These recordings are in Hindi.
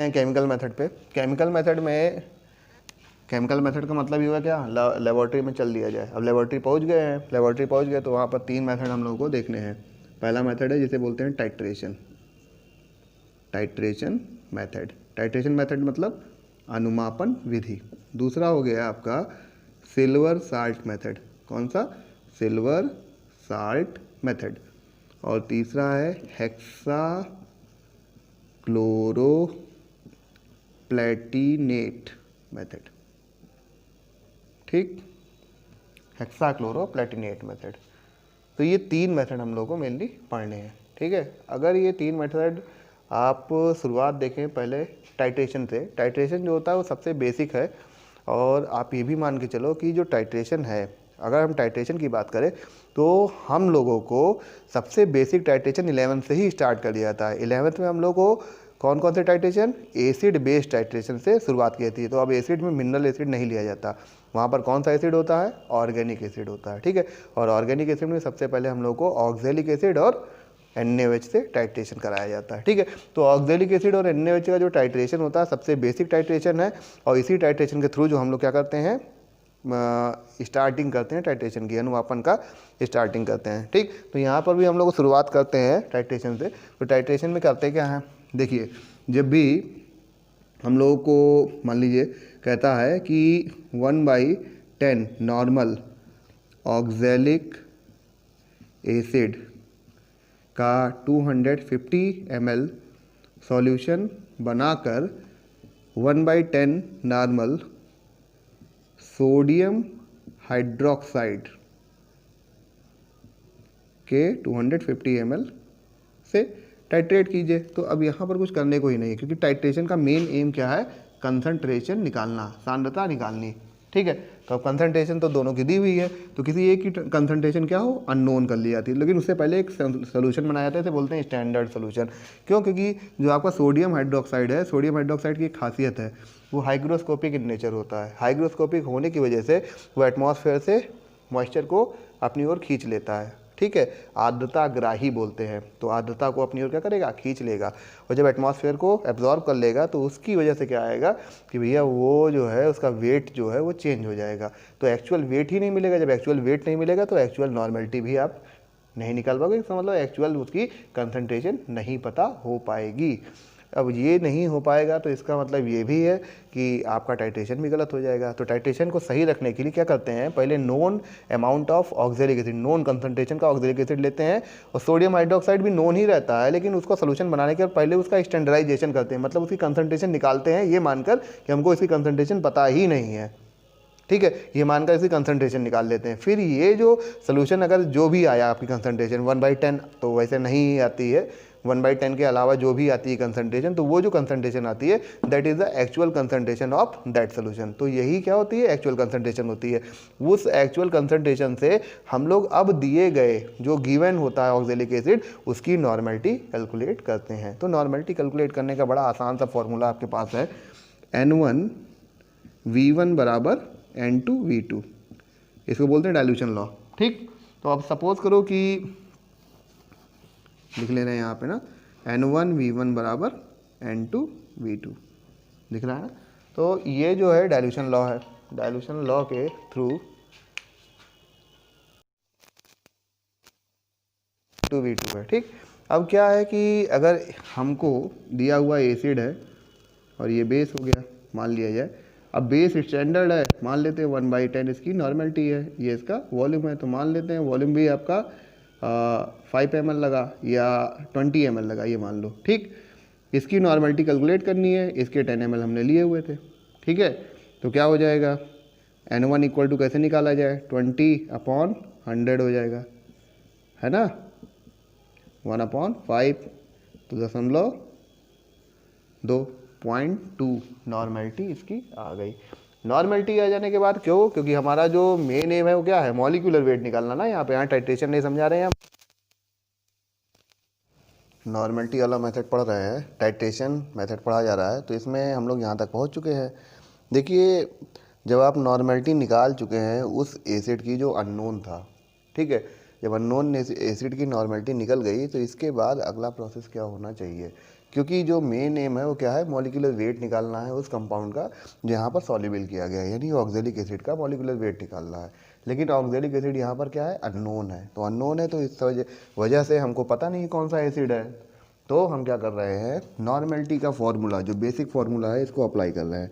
केमिकल मेथड पे। केमिकल मेथड का मतलब ये हुआ क्या, लेबोरेटरी में चल दिया जाए। अब लेबोरेटरी पहुंच गए तो वहाँ पर 3 मेथड हम लोगों को देखने हैं। पहला मेथड है जिसे बोलते हैं टाइट्रेशन टाइट्रेशन मेथड मतलब अनुमापन विधि। दूसरा हो गया आपका सिल्वर साल्ट मेथड। कौन सा? Silver salt method. और तीसरा है हेक्सा क्लोरोप्लेटिनेट मेथड। ठीक, हेक्सा क्लोरोप्लेटिनेट मेथड। तो ये 3 मेथड हम लोग को मेनली पढ़ने हैं। ठीक है, अगर ये 3 मेथड आप शुरुआत देखें पहले टाइट्रेशन से। टाइट्रेशन जो होता है वो सबसे बेसिक है। और आप ये भी मान के चलो कि जो टाइट्रेशन है, अगर हम टाइट्रेशन की बात करें तो हम लोगों को सबसे बेसिक टाइट्रेशन 11th से ही स्टार्ट कर दिया जाता है। 11th में हम लोग को कौन कौन से टाइट्रेशन, एसिड बेस्ड टाइट्रेशन से शुरुआत की थी। तो अब एसिड में मिनरल एसिड नहीं लिया जाता, वहाँ पर कौन सा एसिड होता है, ऑर्गेनिक एसिड होता है। ठीक है, और ऑर्गेनिक एसिड में सबसे पहले हम लोग को ऑक्जेलिक एसिड और NaOH से टाइट्रेशन कराया जाता है। ठीक है, तो ऑक्जेलिक एसिड और NaOH का जो टाइट्रेशन होता है सबसे बेसिक टाइट्रेशन है। और इसी टाइट्रेशन के थ्रू जो हम लोग क्या करते हैं, स्टार्टिंग करते हैं टाइट्रेशन की, अनुमापन का स्टार्टिंग करते हैं। ठीक, तो यहाँ पर भी हम लोग शुरुआत करते हैं टाइट्रेशन से। तो टाइट्रेशन में करते क्या हैं, देखिए, जब भी हम लोगों को मान लीजिए कहता है कि 1/10 नॉर्मल ऑक्जेलिक एसिड का 250 ml सॉल्यूशन बनाकर 1/10 नॉर्मल सोडियम हाइड्रोक्साइड के 250 ml से टाइट्रेट कीजिए। तो अब यहाँ पर कुछ करने को ही नहीं है, क्योंकि टाइट्रेशन का मेन एम क्या है, कंसंट्रेशन निकालना, सांद्रता निकालनी। ठीक है, तो अब कंसंट्रेशन तो दोनों की दी हुई है, तो किसी एक की कंसंट्रेशन क्या हो, अननोन कर ली जाती है। लेकिन उससे पहले एक सोल्यूशन बनाया जाता है, इसे बोलते हैं स्टैंडर्ड सोल्यूशन। क्यों? क्योंकि जो आपका सोडियम हाइड्रोक्साइड है, सोडियम हाइड्रोक्साइड की एक खासियत है, वो हाइग्रोस्कोपिक इन नेचर होता है। हाइग्रोस्कोपिक होने की वजह से वो एटमॉस्फेयर से मॉइस्चर को अपनी ओर खींच लेता है। ठीक है, आर्द्रता ग्राही बोलते हैं। तो आर्द्रता को अपनी ओर क्या करेगा, खींच लेगा। और जब एटमॉस्फेयर को एब्जॉर्ब कर लेगा तो उसकी वजह से क्या आएगा कि भैया वो जो है उसका वेट जो है वो चेंज हो जाएगा। तो एक्चुअल वेट ही नहीं मिलेगा। जब एक्चुअल वेट नहीं मिलेगा तो एक्चुअल नॉर्मेलिटी भी आप नहीं निकाल पाओगे। इसका मतलब एक्चुअल उसकी कंसंट्रेशन नहीं पता हो पाएगी। अब ये नहीं हो पाएगा तो इसका मतलब ये भी है कि आपका टाइट्रेशन भी गलत हो जाएगा। तो टाइट्रेशन को सही रखने के लिए क्या करते हैं, पहले known amount of oxalic acid, known concentration का ऑक्जेलिक एसिड लेते हैं। और सोडियम हाइड्रोक्साइड भी नोन ही रहता है, लेकिन उसको सोल्यूशन बनाने के पहले उसका स्टैंडर्डाइजेशन करते हैं, मतलब उसकी कंसंट्रेशन निकालते हैं ये मानकर कि हमको इसकी कंसंट्रेशन पता ही नहीं है। ठीक है, ये मानकर इसकी कंसंट्रेशन निकाल लेते हैं। फिर ये जो सोल्यूशन अगर जो भी आया आपकी कंसंट्रेशन 1/10 तो वैसे नहीं आती है, 1/10 के अलावा जो भी आती है कंसंट्रेशन, तो वो जो कंसंट्रेशन आती है that is the actual concentration of that solution. तो यही क्या होती है, एक्चुअल कंसंट्रेशन होती है। उस एक्चुअल कंसंट्रेशन से हम लोग अब दिए गए जो गिवन होता है ऑक्जेलिक एसिड, उसकी नॉर्मेलिटी कैलकुलेट करते हैं। तो नॉर्मेलिटी कैलकुलेट करने का बड़ा आसान सा फॉर्मूला आपके पास है, N1V1 बराबर N2V2। इसको बोलते हैं डाइल्यूशन लॉ। ठीक, तो अब सपोज करो कि लिख ले रहे हैं यहाँ पे ना, N1V1 बराबर N2V2 दिख रहा है ना। तो ये जो है डाइल्यूशन लॉ है। डाइल्यूशन लॉ के थ्रू 2V2 है। ठीक, अब क्या है कि अगर हमको दिया हुआ एसिड है और ये बेस हो गया मान लिया जाए। अब बेस स्टैंडर्ड है, मान लेते हैं 1/10 इसकी नॉर्मेलिटी है, ये इसका वॉल्यूम है, तो मान लेते हैं वॉल्यूम भी आपका 5 ml लगा या 20 ml लगा, ये मान लो। ठीक, इसकी नॉर्मेलिटी कैलकुलेट करनी है, इसके 10 ml हमने लिए हुए थे। ठीक है, तो क्या हो जाएगा, N1 इक्वल टू कैसे निकाला जाए, 20/100 हो जाएगा, है ना, 1/5 तो 0.2 नॉर्मेलिटी इसकी आ गई। नॉर्मेलिटी आ जाने के बाद क्यों, क्योंकि हमारा जो मेन एम है वो क्या है, मॉलिक्यूलर वेट निकालना ना। यहाँ पे यहाँ टाइट्रेशन नहीं समझा रहे हैं हम, नॉर्मेलिटी वाला मेथड पढ़ रहे हैं, टाइट्रेशन मेथड पढ़ा जा रहा है। तो इसमें हम लोग यहाँ तक पहुँच चुके हैं। देखिए, जब आप नॉर्मेलिटी निकाल चुके हैं उस एसिड की जो अननोन था, ठीक है, जब अननोन एसिड की नॉर्मेलिटी निकल गई तो इसके बाद अगला प्रोसेस क्या होना चाहिए, क्योंकि जो मेन एम है वो क्या है, मॉलिक्यूलर वेट निकालना है उस कंपाउंड का जो यहाँ पर सॉल्युबल किया गया है, यानी ऑक्जेलिक एसिड का मॉलिक्यूलर वेट निकालना है। लेकिन ऑक्जेलिक एसिड यहाँ पर क्या है, अननोन है। तो अननोन है तो इस वजह से हमको पता नहीं कौन सा एसिड है, तो हम क्या कर रहे हैं, नॉर्मेलिटी का फॉर्मूला जो बेसिक फार्मूला है इसको अप्लाई कर रहे हैं।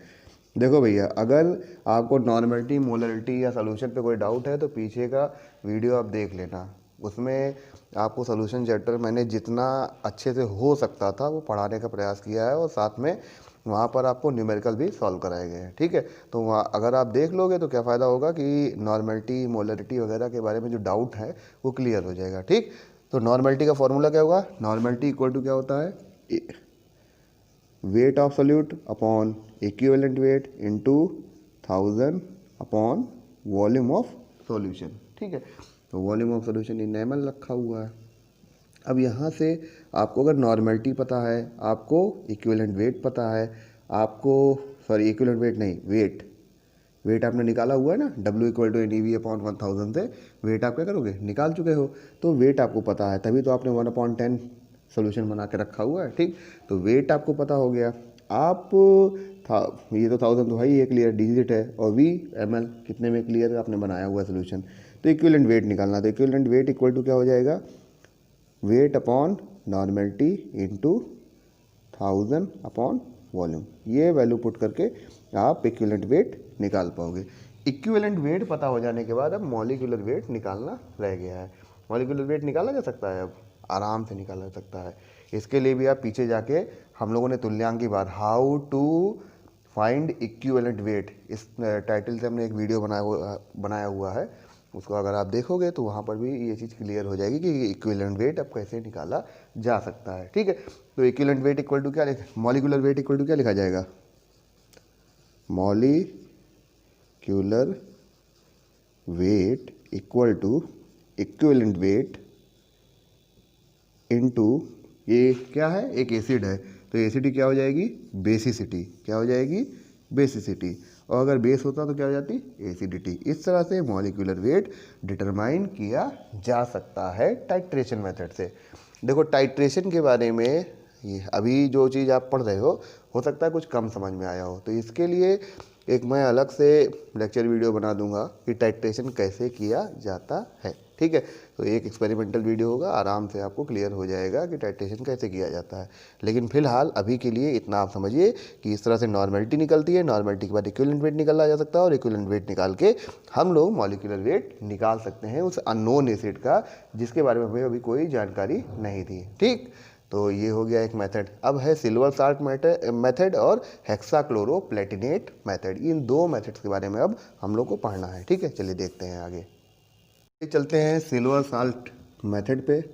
देखो भैया, अगर आपको नॉर्मेलिटी, मोलरिटी या सोल्यूशन पे कोई डाउट है तो पीछे का वीडियो आप देख लेना, उसमें आपको सोल्यूशन चैप्टर मैंने जितना अच्छे से हो सकता था वो पढ़ाने का प्रयास किया है, और साथ में वहाँ पर आपको न्यूमेरिकल भी सॉल्व कराए गए हैं। ठीक है, तो वहाँ अगर आप देख लोगे तो क्या फ़ायदा होगा कि नॉर्मेलिटी, मोलरिटी वगैरह के बारे में जो डाउट है वो क्लियर हो जाएगा। ठीक, तो नॉर्मेलिटी का फॉर्मूला क्या होगा, नॉर्मेलिटी इक्वल टू क्या होता है, weight of solute upon equivalent weight into 1000 upon volume of solution. ठीक है, तो volume of solution in ml रखा हुआ है। अब यहाँ से आपको अगर नॉर्मेलिटी पता है, आपको इक्विवेलेंट वेट पता है, आपको सॉरी इक्विवेलेंट वेट नहीं, वेट आपने निकाला हुआ है ना, W equal to NeV upon 1000 से वेट आप क्या करोगे, निकाल चुके हो। तो वेट आपको पता है, तभी तो आपने 1/10 सोल्यूशन बना के रखा हुआ है। ठीक, तो वेट आपको पता हो गया। आप था ये तो 1000 तो भाई ये क्लियर डिजिट है, और V ml कितने में क्लियर आपने बनाया हुआ है सोल्यूशन। तो इक्विवेलेंट वेट निकालना, तो इक्विवेलेंट वेट इक्वल टू क्या हो जाएगा, weight upon normality into 1000 upon volume. ये वैल्यू पुट करके आप इक्विवेलेंट वेट निकाल पाओगे। इक्विवेलेंट वेट पता हो जाने के बाद अब मॉलिक्यूलर वेट निकालना रह गया है। मॉलिक्यूलर वेट निकाला जा सकता है, अब आराम से निकाला जा सकता है। इसके लिए भी आप पीछे जाके हम लोगों ने तुल्यांक की बात, how to find equivalent weight, इस टाइटल से हमने एक वीडियो बनाया हुआ है, उसको अगर आप देखोगे तो वहाँ पर भी ये चीज़ क्लियर हो जाएगी कि इक्विवेलेंट वेट अब कैसे निकाला जा सकता है। ठीक है, तो इक्विवेलेंट वेट इक्वल टू क्या मॉलिक्यूलर वेट इक्वल टू क्या लिखा जाएगा, molecular weight equal to equivalent weight into, ये क्या है, एक एसिड है तो एसिडी क्या हो जाएगी, बेसिसिटी। क्या हो जाएगी, बेसिसिटी। और अगर बेस होता तो क्या हो जाती, एसिडिटी। इस तरह से मॉलिक्यूलर वेट डिटरमाइन किया जा सकता है टाइट्रेशन मेथड से। देखो टाइट्रेशन के बारे में ये अभी जो चीज़ आप पढ़ रहे हो सकता है कुछ कम समझ में आया हो, तो इसके लिए एक मैं अलग से लेक्चर वीडियो बना दूंगा कि टाइट्रेशन कैसे किया जाता है। ठीक है, तो एक एक्सपेरिमेंटल वीडियो होगा, आराम से आपको क्लियर हो जाएगा कि टाइट्रेशन कैसे किया जाता है। लेकिन फिलहाल अभी के लिए इतना आप समझिए कि इस तरह से नॉर्मेलिटी निकलती है, नॉर्मेलिटी के बाद इक्विवेलेंट वेट निकाला जा सकता है, और इक्विवेलेंट वेट निकाल के हम लोग मॉलिक्यूलर वेट निकाल सकते हैं उस अननोन एसिड का, जिसके बारे में हमें अभी कोई जानकारी नहीं थी। ठीक, तो ये हो गया एक मेथड। अब है सिल्वर साल्ट मेथड और हेक्साक्लोरोप्लेटिनेट मेथड। इन दो मेथड्स के बारे में अब हम लोग को पढ़ना है। ठीक है, चलिए देखते हैं आगे। चलते हैं सिल्वर साल्ट मेथड पे।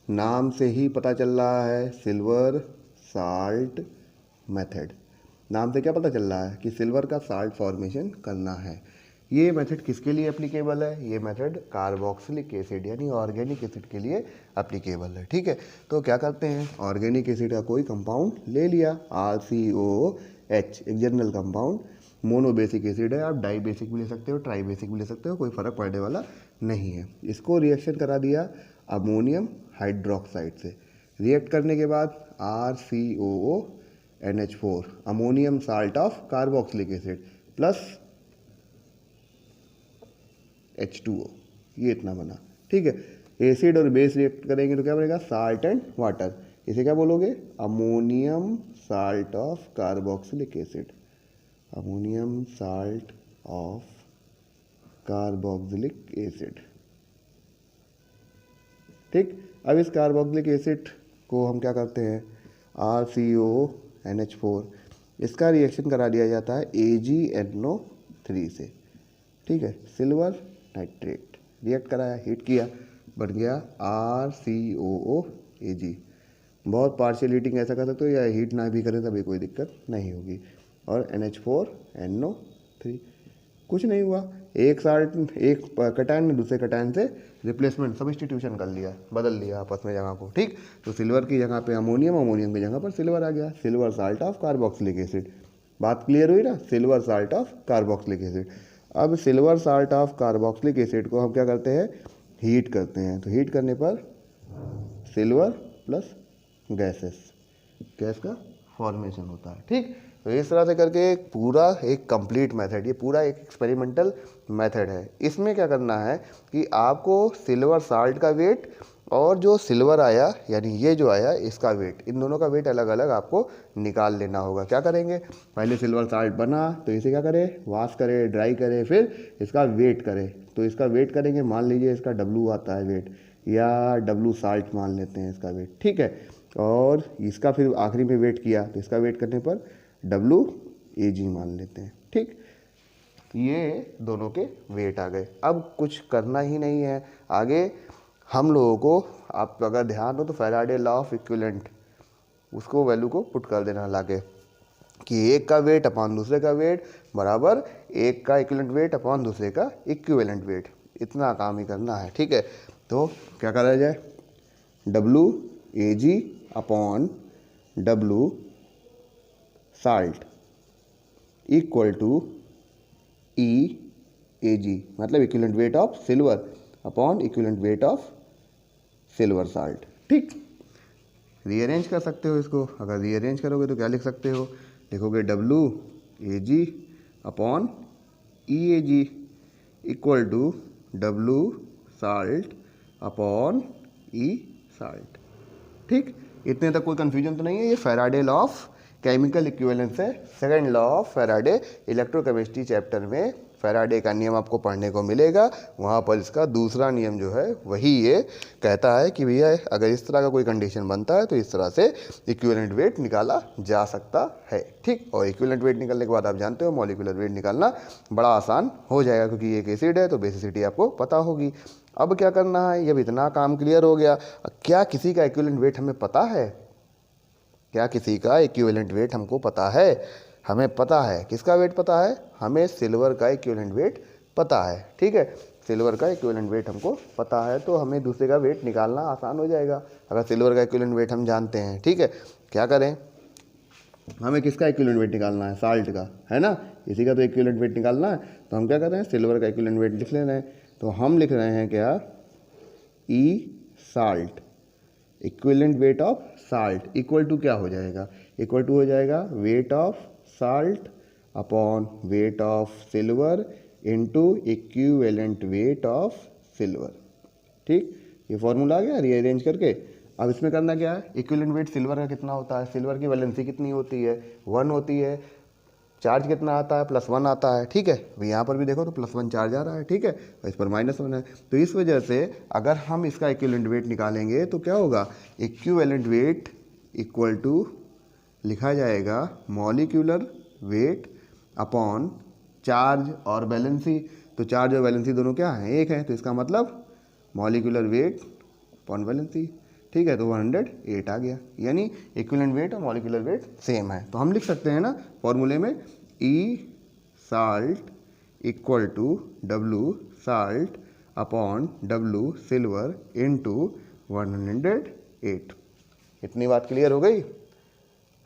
नाम से ही पता चल रहा है सिल्वर साल्ट मेथड, नाम से क्या पता चल रहा है कि सिल्वर का साल्ट फॉर्मेशन करना है। ये मेथड किसके लिए एप्लीकेबल है, ये मेथड कार्बोक्सिलिक एसिड यानी ऑर्गेनिक एसिड के लिए एप्लीकेबल है। ठीक है, तो क्या करते हैं, ऑर्गेनिक एसिड का कोई कंपाउंड ले लिया, RCOOH, एक general compound, mono basic acid है, आप डाई बेसिक भी ले सकते हो, ट्राई बेसिक भी ले सकते हो, कोई फ़र्क पड़ने वाला नहीं है। इसको रिएक्शन करा दिया अमोनियम हाइड्रोक्साइड से, रिएक्ट करने के बाद RCOONH4, ammonium salt of carboxylic acid plus H2O, ये इतना बना। ठीक है, एसिड और बेस रिएक्ट करेंगे तो क्या बनेगा, साल्ट एंड वाटर। इसे क्या बोलोगे, ammonium salt of carboxylic acid, ammonium salt of carboxylic acid. ठीक, अब इस कार्बोक्सिलिक एसिड को हम क्या करते हैं, RCONH4, इसका रिएक्शन करा दिया जाता है AgNO3 से। ठीक है, सिल्वर नाइट्रेट रिएक्ट कराया, हीट किया, बन गया RCOOAg। बहुत पार्शियल हीटिंग ऐसा कर सकते हो, या हीट ना भी करें तभी कोई दिक्कत नहीं होगी। और NH4NO3, कुछ नहीं हुआ, एक साल्ट, एक कटायन ने दूसरे कटायन से रिप्लेसमेंट, सब्स्टिट्यूशन कर लिया, बदल लिया आपस में जगह को। ठीक, तो सिल्वर की जगह पे अमोनियम, अमोनियम की जगह पर सिल्वर आ गया, silver salt of carboxylic acid. बात क्लियर हुई ना, silver salt of carboxylic acid. अब silver salt of carboxylic acid को हम क्या करते हैं, हीट करते हैं तो हीट करने पर सिल्वर प्लस गैस का फॉर्मेशन होता है। ठीक, तो इस तरह से करके पूरा एक कंप्लीट मेथड, ये पूरा एक एक्सपेरिमेंटल मेथड है। इसमें क्या करना है कि आपको सिल्वर साल्ट का वेट और जो सिल्वर आया यानी ये जो आया इसका वेट, इन दोनों का वेट अलग अलग आपको निकाल लेना होगा। क्या करेंगे, पहले सिल्वर साल्ट बना तो इसे क्या करें, वॉश करें, ड्राई करें, फिर इसका वेट करें। तो इसका वेट करेंगे, मान लीजिए इसका W आता है वेट, या W साल्ट मान लेते हैं इसका वेट। ठीक है, और इसका फिर आखिरी में वेट किया तो इसका वेट करने पर WAG मान लेते हैं। ठीक, ये दोनों के वेट आ गए। अब कुछ करना ही नहीं है आगे हम लोगों को। आप अगर ध्यान हो तो फैराडे लॉ ऑफ इक्विवेलेंट, उसको वैल्यू को पुट कर देना लाके कि एक का वेट अपॉन दूसरे का वेट बराबर एक का इक्विवेलेंट वेट अपॉन दूसरे का इक्विवेलेंट वेट। इतना काम ही करना है। ठीक है, तो क्या करा जाए, WAG upon W salt equal to EAG, मतलब equivalent weight of silver upon equivalent weight of silver salt. ठीक, रीअरेंज कर सकते हो इसको। अगर रीअरेंज करोगे तो क्या लिख सकते हो, लिखोगे WAG upon EAG equal to W salt upon E salt. ठीक, इतने तक कोई कन्फ्यूजन तो नहीं है। ये Faraday law of chemical equivalence है। Second law of Faraday electrochemistry chapter में फैराडे का नियम आपको पढ़ने को मिलेगा। वहाँ पर इसका दूसरा नियम जो है वही ये कहता है कि भैया अगर इस तरह का कोई कंडीशन बनता है तो इस तरह से इक्विवेलेंट वेट निकाला जा सकता है। ठीक, और इक्विवेलेंट वेट निकलने के बाद आप जानते हो मॉलिक्यूलर वेट निकालना बड़ा आसान हो जाएगा, क्योंकि ये एक एसिड है तो बेसिसिटी आपको पता होगी। अब क्या करना है, जब इतना काम क्लियर हो गया, क्या किसी का इक्विवेलेंट वेट हमें पता है? क्या किसी का इक्विवेलेंट वेट हमको पता है? हमें पता है। किसका वेट पता है? हमें सिल्वर का इक्विवेलेंट वेट पता है। ठीक है, सिल्वर का इक्विवेलेंट वेट हमको पता है तो हमें दूसरे का वेट निकालना आसान हो जाएगा अगर सिल्वर का इक्विवेलेंट वेट हम जानते हैं। ठीक है, क्या करें, हमें किसका इक्विवेलेंट वेट निकालना है? साल्ट का, है ना, इसी का तो इक्विवेलेंट वेट निकालना है। तो हम क्या कर रहे हैं, सिल्वर का इक्विवेलेंट वेट लिख ले रहे हैं। तो हम लिख रहे हैं क्या, E salt equivalent weight of salt equal to क्या हो जाएगा, इक्वल टू हो जाएगा weight of salt upon weight of silver into equivalent weight of silver. ठीक, ये फॉर्मूला आ गया रीअरेंज करके। अब इसमें करना क्या है, इक्विवेलेंट वेट सिल्वर का कितना होता है, सिल्वर की वैलेंसी कितनी होती है, 1 होती है। चार्ज कितना आता है, +1 आता है। ठीक है, अभी यहाँ पर भी देखो तो +1 चार्ज आ रहा है। ठीक है, इस पर -1 है। तो इस वजह से अगर हम इसका इक्विवेलेंट वेट निकालेंगे तो क्या होगा, इक्विवेलेंट वेट इक्वल टू लिखा जाएगा मॉलिक्यूलर वेट अपॉन चार्ज और वैलेंसी। तो चार्ज और वैलेंसी दोनों क्या हैं, एक है, तो इसका मतलब मॉलिक्यूलर वेट अपॉन वैलेंसी। ठीक है, तो 108 आ गया, यानी इक्विवेलेंट वेट और मॉलिक्यूलर वेट सेम है। तो हम लिख सकते हैं ना फॉर्मूले में, E salt equal to W salt upon W silver into 108। इतनी बात क्लियर हो गई।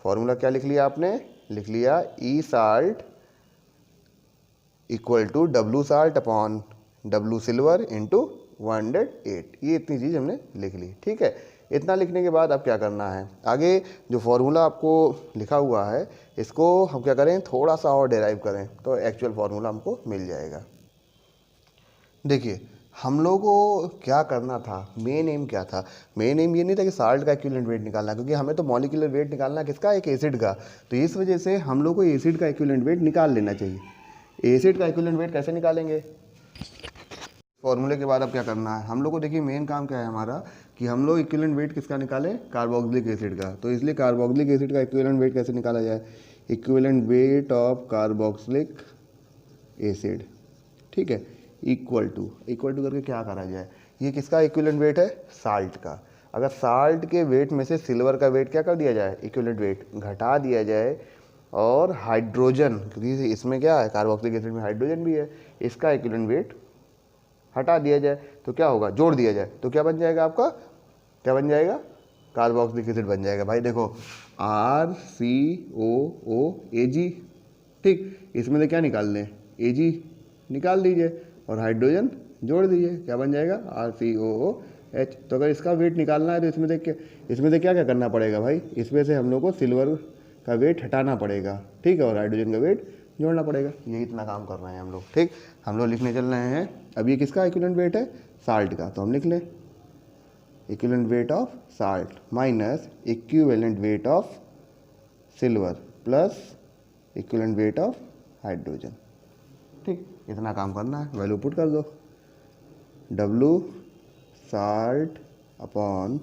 फॉर्मूला क्या लिख लिया आपने, लिख लिया E salt equal to W salt upon W silver into 108। ये इतनी चीज़ हमने लिख ली। ठीक है, इतना लिखने के बाद अब क्या करना है, आगे जो फॉर्मूला आपको लिखा हुआ है इसको हम क्या करें, थोड़ा सा और डेराइव करें तो एक्चुअल फॉर्मूला हमको मिल जाएगा। देखिए, हम लोगों को क्या करना था, मेन एम क्या था, मेन एम ये नहीं था कि साल्ट का इक्विवेलेंट वेट निकालना, क्योंकि हमें तो मॉलिक्यूलर वेट निकालना किसका, एक एसिड का। तो इस वजह से हम लोग को एसिड का इक्विवेलेंट वेट निकाल लेना चाहिए। एसिड का इक्विवेलेंट वेट कैसे निकालेंगे, फॉर्मूले के बाद अब क्या करना है हम लोग को, देखिए मेन काम क्या है हमारा कि हम लोग इक्विवेलेंट वेट किसका निकालें, कार्बोक्सिलिक एसिड का। तो इसलिए कार्बोक्सिलिक एसिड का इक्विवेलेंट वेट कैसे निकाला जाए, equivalent weight of carboxylic acid. ठीक है, इक्वल टू करके क्या करा जाए, ये किसका इक्विवेलेंट वेट है, साल्ट का। अगर साल्ट के वेट में से सिल्वर का वेट क्या कर दिया जाए, इक्विवेलेंट वेट घटा दिया जाए, और हाइड्रोजन, क्योंकि इसमें क्या है, कार्बोक्सिलिक एसिड में हाइड्रोजन भी है, इसका इक्विवेलेंट वेट हटा दिया जाए तो क्या होगा, जोड़ दिया जाए तो क्या बन जाएगा आपका, क्या बन जाएगा, कार्बोक्सिलिक एसिड बन जाएगा। भाई देखो RCOOAG। ठीक, इसमें से क्या निकाल लें, Ag निकाल दीजिए और हाइड्रोजन जोड़ दीजिए, क्या बन जाएगा RCOOH। तो अगर इसका वेट निकालना है तो इसमें से क्या क्या करना पड़ेगा भाई, इसमें से हम लोग को सिल्वर का वेट हटाना पड़ेगा, ठीक है, और हाइड्रोजन का वेट जोड़ना पड़ेगा। यही इतना काम कर रहे हैं हम लोग, ठीक। हम लोग लिखने चल रहे हैं, अब ये किसका इक्विवेलेंट वेट है, साल्ट का, तो हम लिख लें equivalent weight of salt minus equivalent weight of silver plus equivalent weight of hydrogen, ठीक। इतना काम करना है, वैल्यू पुट कर दो, W salt upon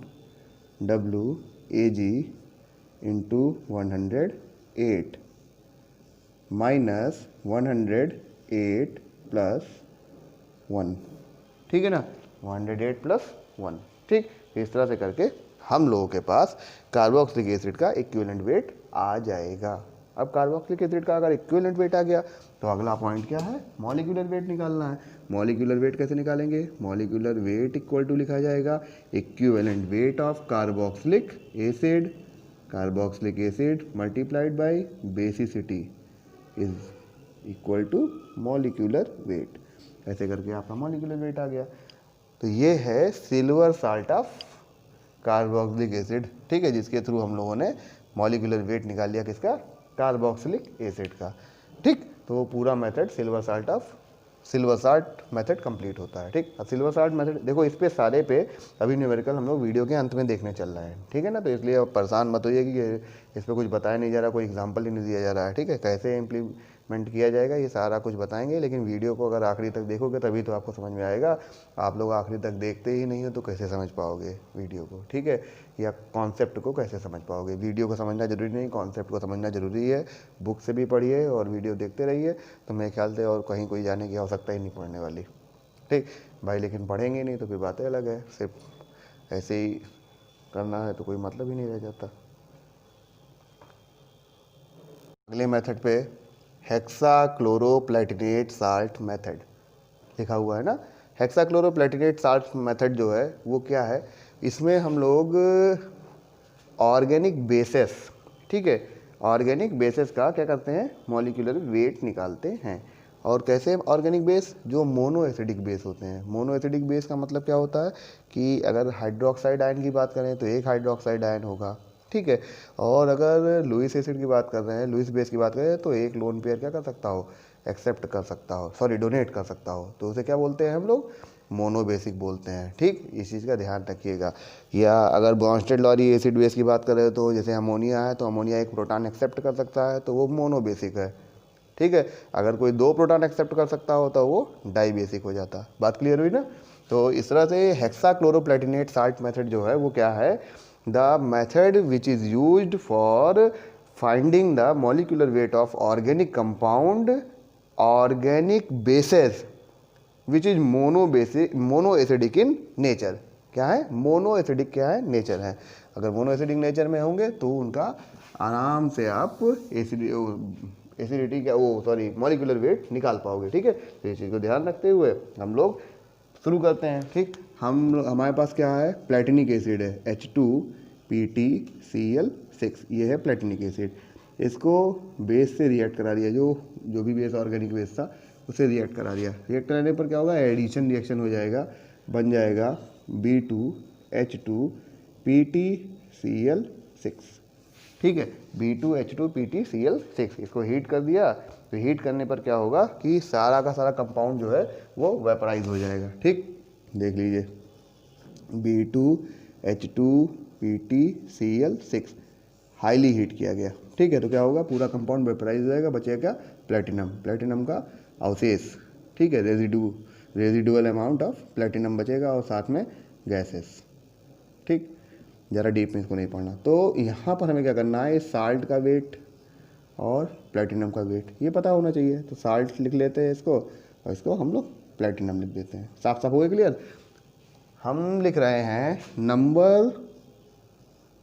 W Ag into 108 minus 108 plus 1, ठीक है ना, 108 प्लस 1, ठीक। इस तरह से करके हम लोगों के पास कार्बोक्सिलिक एसिड का इक्विवेलेंट वेट आ जाएगा। अब कार्बोक्सिलिक एसिड का अगर इक्विवेलेंट वेट आ गया तो अगला पॉइंट क्या है, मॉलिक्यूलर वेट निकालना है। मॉलिक्यूलर वेट कैसे निकालेंगे, मॉलिक्यूलर वेट इक्वल टू लिखा जाएगा equivalent weight of carboxylic acid, carboxylic acid multiplied by basicity is equal to molecular weight. ऐसे करके आपका मॉलिक्यूलर वेट आ गया। तो ये है silver salt of carboxylic acid, ठीक है, जिसके थ्रू हम लोगों ने मॉलिक्यूलर वेट निकाल लिया किसका, कार्बोक्सिलिक एसिड का, ठीक। तो वो पूरा method silver salt method complete होता है, ठीक। अब सिल्वर साल्ट मेथड देखो, इस पे सारे पे अभी न्यूमेरिकल हम लोग वीडियो के अंत में देखने चल रहे हैं, ठीक है ना। तो इसलिए अब परेशान मत होइए कि इस पर कुछ बताया नहीं जा रहा, कोई एग्जाम्पल ही नहीं दिया जा रहा है, ठीक है। कैसे इम्प्लीमेंट किया जाएगा ये सारा कुछ बताएंगे, लेकिन वीडियो को अगर आखिरी तक देखोगे तभी तो आपको समझ में आएगा। आप लोग आखिरी तक देखते ही नहीं हो तो कैसे समझ पाओगे वीडियो को, ठीक है, या कॉन्सेप्ट को कैसे समझ पाओगे। वीडियो को समझना जरूरी नहीं, कॉन्सेप्ट को समझना जरूरी है। बुक से भी पढ़िए और वीडियो देखते रहिए, तो मेरे ख्याल से और कहीं कोई जाने की आवश्यकता ही नहीं पड़ने वाली, ठीक भाई। लेकिन पढ़ेंगे नहीं तो फिर बातें अलग है, सिर्फ ऐसे ही करना है तो कोई मतलब ही नहीं रह जाता। अगले मेथड पे हेक्साक्लोरोप्लेटिनेट साल्ट मेथड लिखा हुआ है ना। हेक्साक्लोरोप्लेटिनेट साल्ट मेथड जो है वो क्या है, इसमें हम लोग ऑर्गेनिक बेसिस, ठीक है, ऑर्गेनिक बेसिस का क्या करते हैं, मॉलिक्यूलर वेट निकालते हैं। और कैसे ऑर्गेनिक बेस, जो मोनो एसिडिक बेस होते हैं। मोनो एसिडिक बेस का मतलब क्या होता है कि अगर हाइड्रोक्साइड आयन की बात करें तो एक हाइड्रोक्साइड आयन होगा, ठीक है। और अगर लुईस एसिड की बात कर रहे हैं, लुईस बेस की बात करें तो एक लोन पेयर क्या कर सकता हो, एक्सेप्ट कर सकता हो, सॉरी डोनेट कर सकता हो, तो उसे क्या बोलते हैं हम लोग, मोनोबेसिक बोलते हैं, ठीक। इस चीज़ का ध्यान रखिएगा। या अगर ब्रॉन्स्टेड लॉरी एसिड बेस की बात करें तो जैसे अमोनिया है, तो अमोनिया एक प्रोटॉन एक्सेप्ट कर सकता है तो वो मोनोबेसिक है, ठीक है। अगर कोई 2 प्रोटॉन एक्सेप्ट कर सकता हो तो वो डाइबेसिक हो जाता। बात क्लियर हुई ना। तो इस तरह से हेक्साक्लोरोप्लेटिनेट साल्ट मेथड जो है वो क्या है, the method which is used for finding the molecular weight of organic compound organic basis which is mono acidic in nature. क्या है, मोनो एसिडिक क्या है, नेचर है। अगर मोनो एसिडिक नेचर में होंगे तो उनका आराम से आप एसिडिटी क्या वो सॉरी मॉलिक्यूलर वेट निकाल पाओगे, ठीक है। तो इस चीज़ को ध्यान रखते हुए हम लोग शुरू करते हैं, ठीक। हमारे पास क्या है, प्लेटिनिक एसिड है H2PtCl6, ये है प्लेटिनिक एसिड। इसको बेस से रिएक्ट करा दिया, जो भी बेस ऑर्गेनिक बेस था उसे रिएक्ट करा दिया। रिएक्ट कराने पर क्या होगा, एडिशन रिएक्शन हो जाएगा, बन जाएगा B2H2PtCl6, ठीक है, B2H2PtCl6। इसको हीट कर दिया तो हीट करने पर क्या होगा कि सारा का सारा कंपाउंड जो है वो वेपराइज हो जाएगा, ठीक। देख लीजिए B2H2PtCl6 हाईली हीट किया गया, ठीक है। तो क्या होगा, पूरा कंपाउंड वेपराइज हो जाएगा, बचेगा क्या, प्लेटिनम का अवशेष, ठीक है, रेजिडुअल अमाउंट ऑफ प्लेटिनम बचेगा और साथ में गैसेस, ठीक। ज़रा डीप में इसको नहीं पढ़ना। तो यहाँ पर हमें क्या करना है, साल्ट का वेट और प्लेटिनम का वेट ये पता होना चाहिए। तो साल्ट लिख लेते हैं इसको और इसको हम लोग प्लेटिनम लिख देते हैं। साफ साफ हो गया, क्लियर। हम लिख रहे हैं number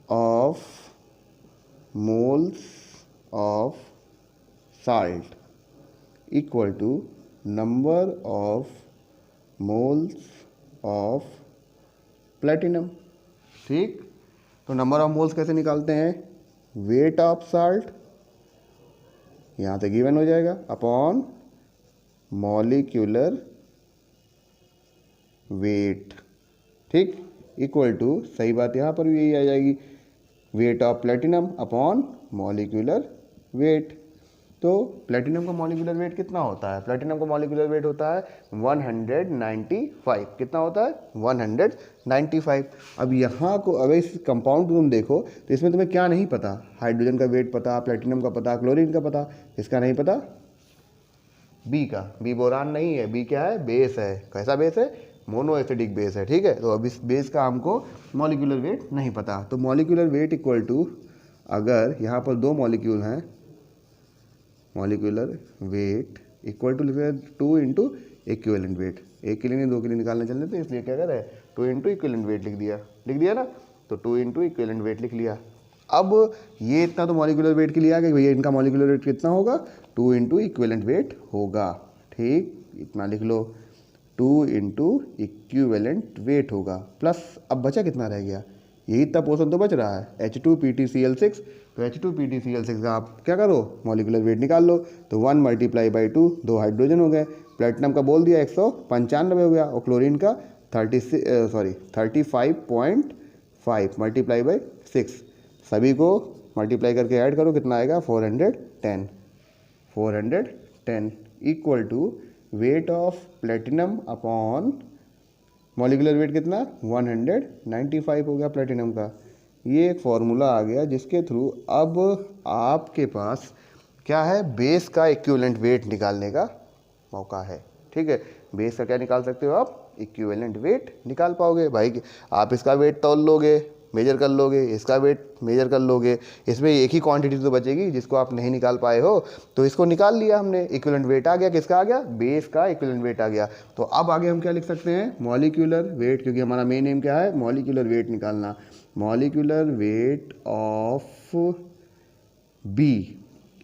of moles of salt equal to number of moles of platinum, ठीक। तो नंबर ऑफ मोल्स कैसे निकालते हैं, वेट ऑफ साल्ट यहाँ से गिवन हो जाएगा अपॉन मॉलिक्यूलर वेट, ठीक, इक्वल टू, सही बात यहाँ पर भी यही आ जाएगी, wait of platinum upon molecular wait. तो प्लेटिनम का मॉलिक्यूलर वेट कितना होता है? प्लेटिनम का मॉलिक्यूलर वेट होता है 195। कितना होता है? 195। अब यहाँ को अगर इस कंपाउंड को तुम देखो तो इसमें तुम्हें क्या नहीं पता? हाइड्रोजन का वेट पता, प्लेटिनम का पता, क्लोरीन का पता, इसका नहीं पता? बी का, बी बोरान नहीं है, बी क्या है? बेस है। कैसा बेस है? मोनो एसिडिक बेस है, ठीक है। तो अब इस बेस का हमको मॉलिक्यूलर वेट नहीं पता, तो मॉलिक्यूलर वेट इक्वल टू, अगर यहाँ पर दो मॉलिक्यूल हैं, मॉलिक्यूलर वेट इक्वल टू लिख रहे हैं 2 इंटू इक्विवेलेंट वेट। एक के लिए नहीं, दो के लिए निकालने चल रहे थे, इसलिए क्या कर रहे हैं? 2 इंटू इक्विवेलेंट वेट लिख दिया ना। तो 2 इंटू इक्विवेलेंट वेट लिख लिया। अब ये इतना तो मॉलिक्यूलर वेट के लिए आ गया, भैया इनका मॉलिक्यूलर वेट कितना होगा? 2 इंटू इक्विवेलेंट वेट होगा, ठीक, इतना लिख लो, 2 इंटू इक्विवेलेंट वेट होगा, प्लस अब बचा कितना रह गया? यही इतना पोर्शन तो बच रहा है, H2PtCl6। तो H2PtCl6 का आप क्या करो? मॉलिक्यूलर वेट निकाल लो। तो 1 मल्टीप्लाई बाई 2, 2 हाइड्रोजन हो गए, प्लेटिनम का बोल दिया 195 हो गया, और क्लोरीन का 35.5 मल्टीप्लाई बाई 6, सभी को मल्टीप्लाई करके ऐड करो, कितना आएगा? 410 equal to weight of platinum upon molecular weight कितना? 195 हो गया प्लेटिनम का। ये एक फॉर्मूला आ गया जिसके थ्रू अब आपके पास क्या है? बेस का इक्विवेलेंट वेट निकालने का मौका है, ठीक है। बेस का क्या निकाल सकते हो आप? इक्विवेलेंट वेट निकाल पाओगे भाई। आप इसका वेट तौल लोगे, मेजर कर लोगे, इसका वेट मेजर कर लोगे, इसमें एक ही क्वांटिटी तो बचेगी जिसको आप नहीं निकाल पाए हो, तो इसको निकाल लिया हमने, इक्विवेलेंट वेट आ गया। किसका आ गया? बेस का इक्विवेलेंट वेट आ गया। तो अब आगे हम क्या लिख सकते हैं? मॉलिक्यूलर वेट, क्योंकि हमारा मेन एम क्या है? मॉलिक्यूलर वेट निकालना। Molecular weight of B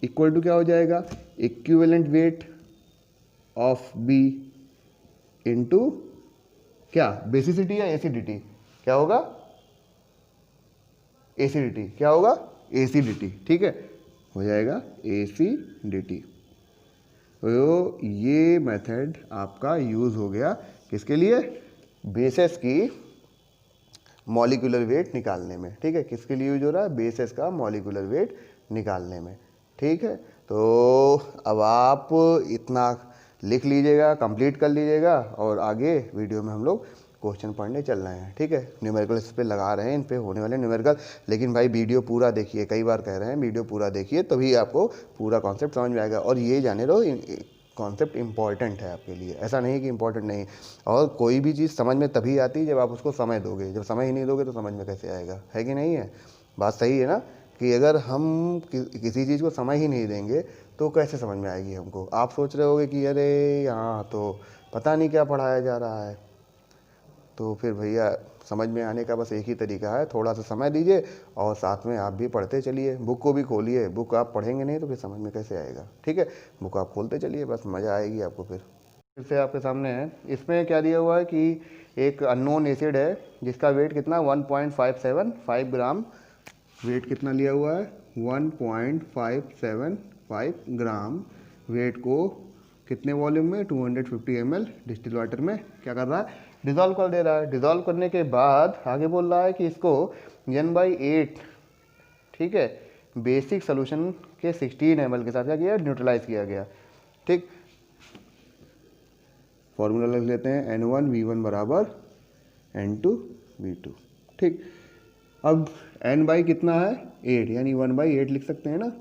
equal to क्या हो जाएगा? Equivalent weight of B into क्या? बेसिसिटी या एसिडिटी? क्या होगा? एसिडिटी। क्या होगा? एसिडिटी, ठीक है, हो जाएगा एसिडिटी। तो ये मेथड आपका यूज़ हो गया किसके लिए? बेसेस की मॉलिक्यूलर वेट निकालने में, ठीक है। किसके लिए यूज हो रहा है? बेसेस का मॉलिक्यूलर वेट निकालने में, ठीक है। तो अब आप इतना लिख लीजिएगा, कंप्लीट कर लीजिएगा, और आगे वीडियो में हम लोग क्वेश्चन पढ़ने चल रहे हैं, ठीक है। न्यूमेरिकल इस पे लगा रहे हैं, इन पे होने वाले न्यूमेरिकल, लेकिन भाई वीडियो पूरा देखिए, कई बार कह रहे हैं वीडियो पूरा देखिए, तभी आपको पूरा कॉन्सेप्ट समझ में आएगा। और ये जाने रहो, कॉन्सेप्ट इंपॉर्टेंट है आपके लिए, ऐसा नहीं कि इंपॉर्टेंट नहीं। और कोई भी चीज़ समझ में तभी आती है जब आप उसको समय दोगे, जब समय ही नहीं दोगे तो समझ में कैसे आएगा? है कि नहीं है? बात सही है ना? कि अगर हम किसी चीज़ को समय ही नहीं देंगे तो कैसे समझ में आएगी हमको? आप सोच रहे होगे कि अरे यहाँ तो पता नहीं क्या पढ़ाया जा रहा है, तो फिर भैया समझ में आने का बस एक ही तरीका है, थोड़ा सा समय दीजिए और साथ में आप भी पढ़ते चलिए, बुक को भी खोलिए। बुक आप पढ़ेंगे नहीं तो फिर समझ में कैसे आएगा? ठीक है, बुक आप खोलते चलिए, बस मज़ा आएगी आपको। फिर से आपके सामने है, इसमें क्या दिया हुआ है कि एक अननोन एसिड है जिसका वेट कितना? 1.575 ग्राम। वेट कितना लिया हुआ है? 1.575 ग्राम। वेट को कितने वॉल्यूम में? 250 ml डिस्टिल वाटर में क्या कर रहा है? डिज़ोल्व कर दे रहा है। डिज़ोल्व करने के बाद आगे बोल रहा है कि इसको N/8, ठीक है, बेसिक सोल्यूशन के 16 ml के साथ क्या किया? न्यूट्रलाइज किया गया, ठीक। फॉर्मूला लिख लेते हैं, N1V1 बराबर N2V2, ठीक। अब N बाई कितना है? 8, यानी 1/8 लिख सकते हैं ना।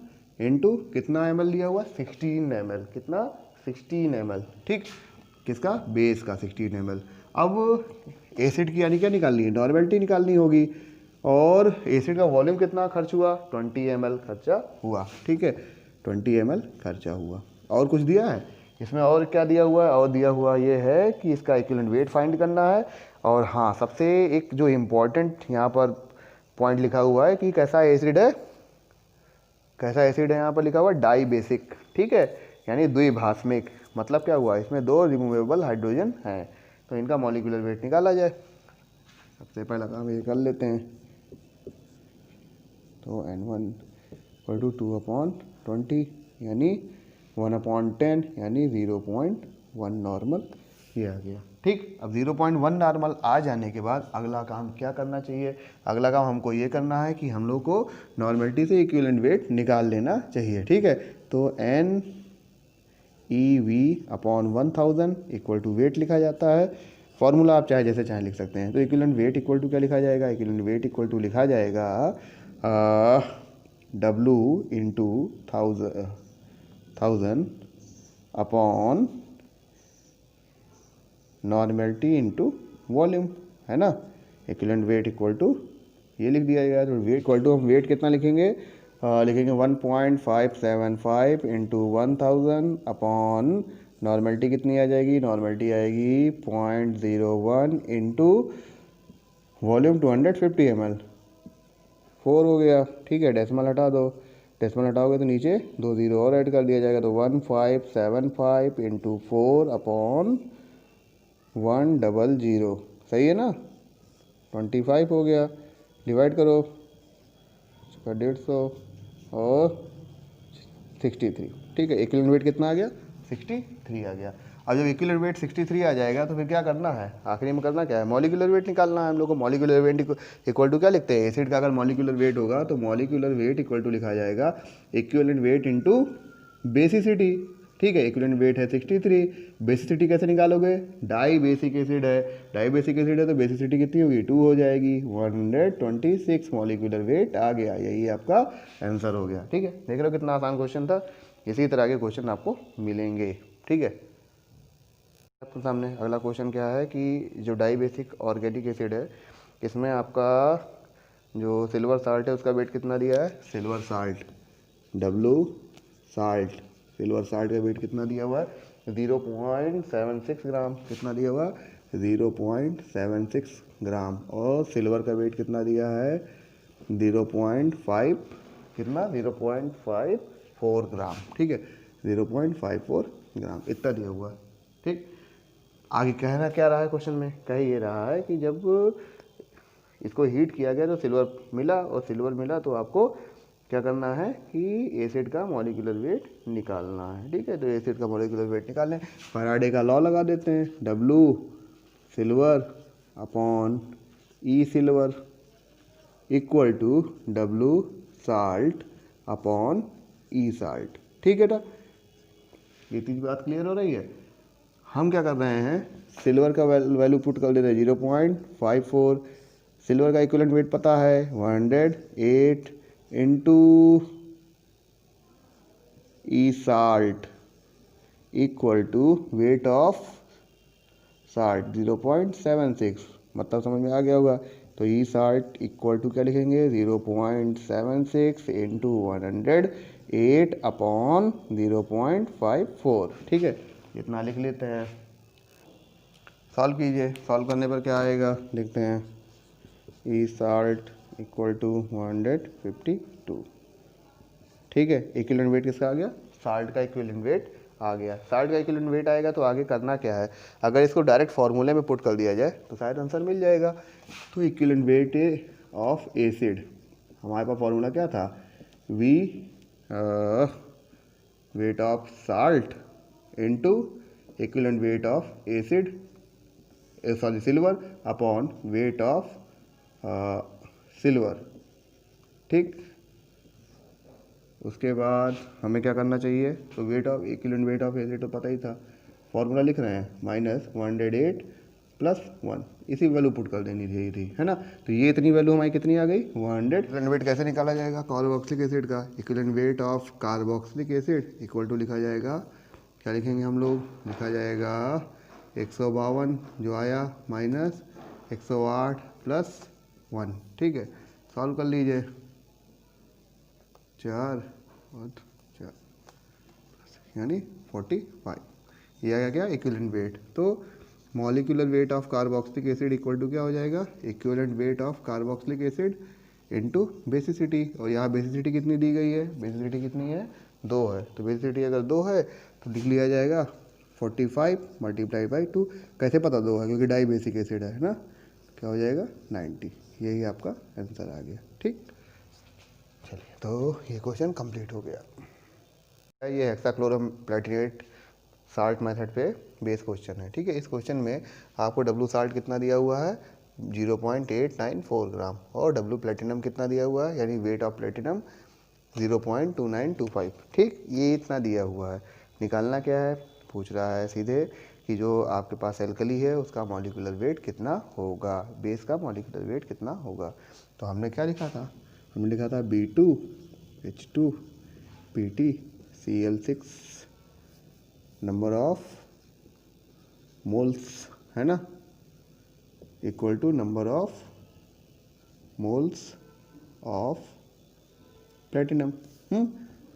N2 कितना ml लिया हुआ? 16 ml। कितना? 16 ml, ठीक। किसका? बेस का 16 ml। अब एसिड की यानी क्या निकालनी है? नॉर्मेलिटी निकालनी होगी। और एसिड का वॉल्यूम कितना खर्च हुआ? 20 ml खर्चा हुआ, ठीक है, 20 ml खर्चा हुआ। और कुछ दिया है इसमें? और क्या दिया हुआ है? और दिया हुआ ये है कि इसका इक्विवेलेंट वेट फाइंड करना है। और हाँ, सबसे एक जो इम्पोर्टेंट यहाँ पर पॉइंट लिखा हुआ है कि कैसा एसिड है, कैसा एसिड है यहाँ पर लिखा हुआ? डाई बेसिक, ठीक है, यानी द्विभाषमिक। मतलब क्या हुआ? इसमें 2 रिमूवेबल हाइड्रोजन हैं, तो इनका मॉलिक्यूलर वेट निकाला जाए। सबसे पहला काम ये कर लेते हैं। तो N1 = 2/20 यानी 1/10 यानी 0.1 नॉर्मल, ये आ गया। ठीक, अब 0.1 नॉर्मल आ जाने के बाद अगला काम क्या करना चाहिए? अगला काम हमको ये करना है कि हम लोग को नॉर्मलिटी से इक्विवेलेंट वेट निकाल लेना चाहिए। ठीक है, तो N E V upon 1000 equal to weight लिखा जाता है। फॉर्मूला आप चाहे जैसे चाहे लिख सकते हैं। तो इक्विवेलेंट वेट इक्वल टू क्या लिखा जाएगा? इक्विवेलेंट वेट इक्वल टू लिखा जाएगा W into 1000 upon normality into volume, है ना। इक्विवेलेंट वेट इक्वल टू ये लिख दिया गया। तो वेट इक्वल टू हम वेट कितना लिखेंगे? लिखेंगे 1.575 इंटू 1000 अपॉन नॉर्मेलिटी कितनी आ जाएगी? नॉर्मेलिटी आएगी 0.01 इंटू वॉल्यूम 250 ml, 4 हो गया। ठीक है, डेसिमल हटा दो। डेसिमल हटाओगे तो नीचे 2 जीरो और ऐड कर दिया जाएगा। तो 1575 इंटू 4 अपॉन 100, सही है ना। 25 हो गया। डिवाइड करो, 150 और 63। ठीक है, इक्विवेलेंट वेट कितना आ गया? 63 आ गया। अब जब इक्विवेलेंट वेट 63 आ जाएगा तो फिर क्या करना है? आखिरी में करना क्या है? मॉलिक्यूलर वेट निकालना है हम लोग को। मॉलिक्यूलर वेट इक्वल टू क्या लिखते हैं? एसिड का अगर मॉलिक्यूलर वेट होगा तो मॉलिक्यूलर वेट इक्वल टू लिखा जाएगा इक्विवेलेंट वेट इंटू बेसिसिटी। ठीक है, इक्विवेलेंट वेट है 63, बेसिसिटी कैसे निकालोगे? डाई बेसिक एसिड है, डाई बेसिक एसिड है तो बेसिसिटी कितनी होगी? 2 हो जाएगी। 126 मॉलिक्यूलर वेट आ गया। यही आपका आंसर हो गया। ठीक है, देख रहे हो कितना आसान क्वेश्चन था। इसी तरह के क्वेश्चन आपको मिलेंगे। ठीक है, आपके सामने अगला क्वेश्चन क्या है कि जो डाई बेसिक ऑर्गेनिक एसिड है इसमें आपका जो सिल्वर साल्ट है उसका वेट कितना दिया है? Silver salt W salt, silver salt का वेट कितना दिया हुआ है? 0.76 ग्राम। कितना दिया हुआ? 0.76 ग्राम। और सिल्वर का वेट कितना दिया है? 0.5 कितना? 0.54 ग्राम। ठीक है, 0.54 ग्राम इतना दिया हुआ है। ठीक, आगे कहना क्या रहा है क्वेश्चन में? कह ये रहा है कि जब इसको हीट किया गया तो सिल्वर मिला, और सिल्वर मिला तो आपको क्या करना है कि एसिड का मॉलिक्यूलर वेट निकालना है। ठीक है, तो एसिड का मॉलिक्यूलर वेट निकालने फैराडे का लॉ लगा देते हैं। W silver upon E silver equal to W salt upon E salt. ठीक है ना, ये तीन बात क्लियर हो रही है। हम क्या कर रहे हैं? सिल्वर का वैल्यू पुट कर दे रहे हैं 0.54। सिल्वर का इक्विवेलेंट वेट पता है 108 into E salt equal to weight of salt 0.76। मतलब समझ में आ गया होगा। तो ई साल्ट इक्वल टू क्या लिखेंगे? 0.76 इंटू 108 अपॉन 0.54। ठीक है, इतना लिख लेते हैं। सॉल्व कीजिए। सॉल्व करने पर क्या आएगा देखते हैं। ई साल्ट इक्वल टू 152। ठीक है, इक्विवेलेंट वेट किसका आ गया? साल्ट का इक्विवेलेंट वेट आ गया। साल्ट का इक्विवेलेंट वेट आएगा तो आगे करना क्या है? अगर इसको डायरेक्ट फार्मूले में पुट कर दिया जाए तो शायद आंसर मिल जाएगा। तो इक्विवेलेंट वेट ऑफ एसिड, हमारे पास फार्मूला क्या था? V weight of salt into equivalent weight of acid sorry silver upon weight of silver. ठीक, उसके बाद हमें क्या करना चाहिए? तो weight of equivalent weight of acid तो पता ही था, फॉर्मूला लिख रहे हैं -108 + 1, इसी वैल्यू पुट कर देनी थी, है ना। तो ये इतनी वैल्यू हमारी कितनी आ गई? 100। इक्विवेलेंट वेट कैसे निकाला जाएगा? कार्बोक्सिलिक एसिड का equivalent weight of carboxylic acid equal to लिखा जाएगा, क्या लिखेंगे हम लोग? लिखा जाएगा 152 जो आया माइनस 108 + 1। ठीक है, सॉल्व कर लीजिए। 4 और 4 यानी 45। ये आया क्या? Equivalent weight. तो molecular weight of carboxylic acid equal to क्या हो जाएगा? Equivalent weight of carboxylic acid into basicity. और यहाँ बेसिसिटी कितनी दी गई है? बेसिसिटी कितनी है? 2 है। तो बेसिसिटी अगर 2 है तो लिख लिया जाएगा 45 × 2। कैसे पता 2 है? क्योंकि डाई बेसिक एसिड है ना। क्या हो जाएगा? 90। यही आपका आंसर आ गया। ठीक, चलिए तो ये क्वेश्चन कंप्लीट हो गया। ये हेक्साक्लोरोम प्लेटिनेट साल्ट मेथड पे बेस क्वेश्चन है, ठीक है। इस क्वेश्चन में आपको डब्ल्यू साल्ट कितना दिया हुआ है 0.894 ग्राम और डब्ल्यू प्लेटिनम कितना दिया हुआ है, यानी वेट ऑफ प्लेटिनम 0.2925, ठीक। ये इतना दिया हुआ है। निकालना क्या है, पूछ रहा है सीधे कि जो आपके पास एल्कली है उसका मॉलिक्यूलर वेट कितना होगा, बेस का मॉलिक्यूलर वेट कितना होगा। तो हमने क्या लिखा था, हमने लिखा था B2H2PT Cl6 number of moles, है ना, equal to number of moles of platinum.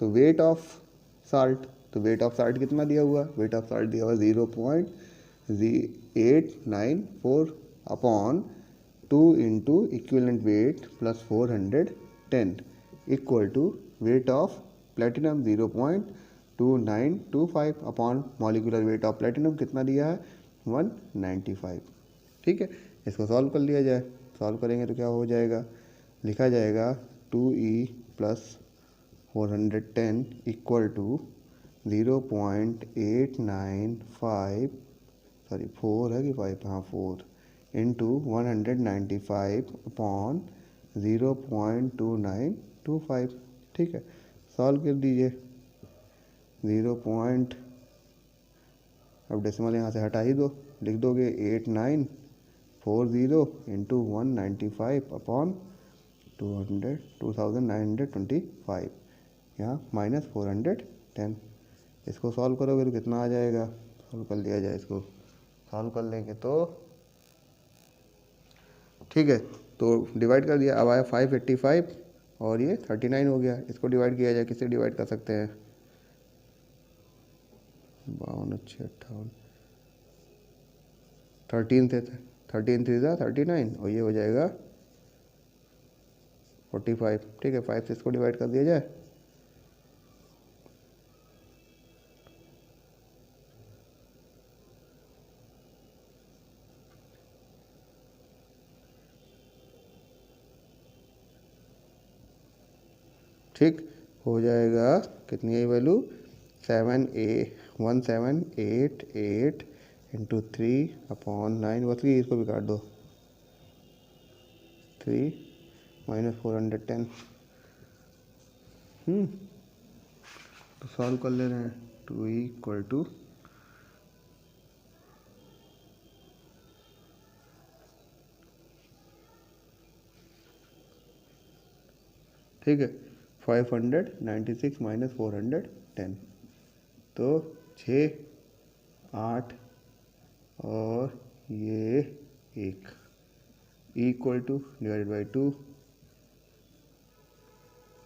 तो वेट ऑफ साल्ट, तो वेट ऑफ साल्ट कितना दिया हुआ, वेट ऑफ साल्ट दिया हुआ 0.894 upon 2 into equivalent weight plus 410 equal to weight of platinum 0.2925 upon molecular weight of platinum कितना दिया है 195, ठीक है। इसको सॉल्व कर लिया जाए, सॉल्व करेंगे तो क्या हो जाएगा, लिखा जाएगा 2E plus 410 equal to 0.895, sorry 4 है कि 5, हाँ 4 इंटू 195 अपॉन 0.2925, ठीक है। सॉल्व कर दीजिए 0. अब डेसिमल यहाँ से हटा ही दो, लिख दोगे 8940 इंटू 195 अपॉन 2925, यहाँ माइनस 410। इसको सॉल्व करोगे तो कितना आ जाएगा, सॉल्व कर लिया जाए, इसको सॉल्व कर लेंगे तो ठीक है। तो डिवाइड कर दिया, अब आया 585 और ये 39 हो गया। इसको डिवाइड किया जाए, किससे डिवाइड कर सकते हैं, 52 6 58, 13 से, 13 3 39 और ये हो जाएगा 45, ठीक है। 5 से इसको डिवाइड कर दिया जाए, ठीक हो जाएगा, कितनी है वैल्यू 1788 इंटू 3 अपॉन 9, बस ये इसको भी काट दो, 3 माइनस 410। तो सॉल्व कर ले रहे हैं, 2 इक्वल टू ठीक है 596 माइनस 410, तो 6 8 और ये 1 इक्वल टू डिवाइडेड बाई 2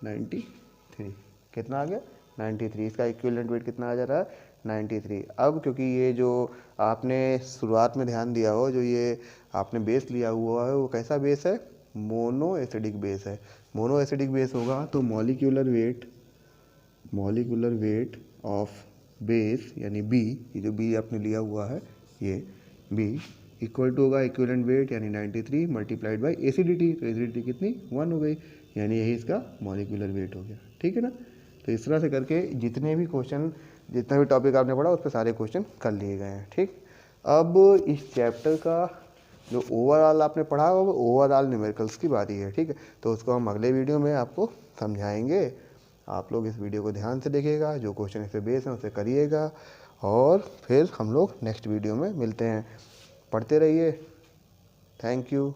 93, कितना आ गया 93। इसका इक्विवेलेंट वेट कितना आ जा रहा है 93। अब क्योंकि ये जो आपने शुरुआत में ध्यान दिया हो, जो ये आपने बेस लिया हुआ है वो कैसा बेस है, मोनो एसिडिक बेस है। मोनो एसिडिक बेस होगा तो मॉलिक्यूलर वेट ऑफ बेस यानी बी, ये जो बी आपने लिया हुआ है ये बी इक्वल टू होगा इक्विवेलेंट वेट यानी 93 मल्टीप्लाइड बाई एसिडिटी, तो एसिडिटी कितनी 1 हो गई, यानी यही इसका मॉलिक्यूलर वेट हो गया, ठीक है ना। तो इस तरह से करके जितने भी क्वेश्चन, जितना भी टॉपिक आपने पढ़ा उस पर सारे क्वेश्चन कर लिए गए हैं, ठीक। अब इस चैप्टर का जो ओवरऑल आपने पढ़ा वो ओवरऑल न्यूमेरिकल्स की बारी है, ठीक है। तो उसको हम अगले वीडियो में आपको समझाएंगे। आप लोग इस वीडियो को ध्यान से देखिएगा, जो क्वेश्चन इस पर बेस हैं उसे करिएगा और फिर हम लोग नेक्स्ट वीडियो में मिलते हैं। पढ़ते रहिए, थैंक यू।